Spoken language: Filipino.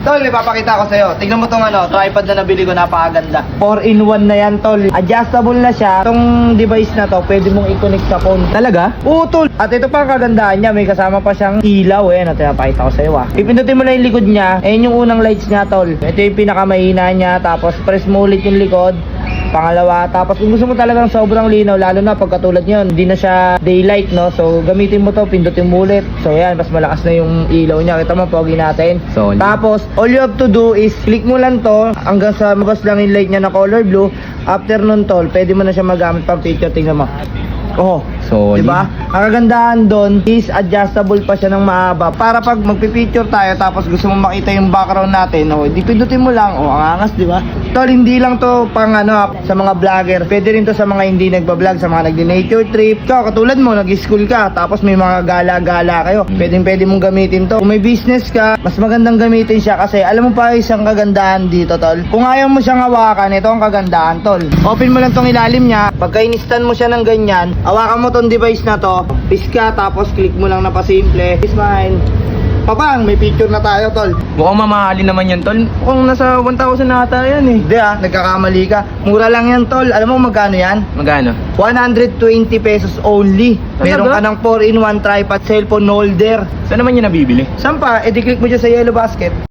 Tol, ipapakita ko sa'yo. Tignan mo tong tripod na nabili ko, napakaganda. 4-in-1 na yan, tol. Adjustable na siya. Itong device na to, pwede mong i-connect sa phone. Talaga? Oo, tol. At ito pa ang kagandahan niya, may kasama pa siyang ilaw Napakita ko sa'yo Pipindutin mo lang yung likod niya. Ayan yung unang lights niya, tol. Ito yung pinakamahina niya. Tapos press mo ulit yung likod. Pangalawa, tapos kung gusto mo talagang sobrang linaw, lalo na pagkatulad nyo, hindi na siya daylight, no? So, gamitin mo to, pindutin mo ulit. So, yan, mas malakas na yung ilaw niya. Kita mo, pogi natin. Solid. Tapos, all you have to do is, click mo lang to, hanggang sa mabas lang yung light niya na color blue. After nun, tol, pwede mo na siya magamit pang picture. Tingnan mo. Oh, Solid. diba? Ang kagandahan doon is adjustable pa siya ng mahaba. Para pag magpipicture tayo tapos gusto mo makita yung background natin, di pindutin mo lang. Ang angas, diba? Tol, hindi lang to pang sa mga vlogger. Pwede rin to sa mga hindi nagba-vlog, sa mga nagdi-nature trip. Ikaw, katulad mo, nag-school ka, tapos may mga gala-gala kayo. Pwede mong gamitin to. Kung may business ka, mas magandang gamitin siya kasi alam mo pa isang kagandahan dito, tol. Kung ayaw mo siyang hawakan, ito ang kagandahan, tol. Open mo lang tong ilalim niya. Pagka in-stand mo siya ng ganyan, hawakan mo tong device na to, piska, tapos click mo lang na pasimple. Smile. Papang, may picture na tayo, tol. Mukhang mamahalin naman yan, tol. Mukhang nasa 1,000 na ata yan eh. Hindi nagkakamali ka. Mura lang yan, tol. Alam mo magkano yan? Magkano? 120 pesos only. Meron ka ng 4-in-1 tripod cellphone holder. Saan naman yan nabibili? Saan pa? Click mo dyan sa yellow basket.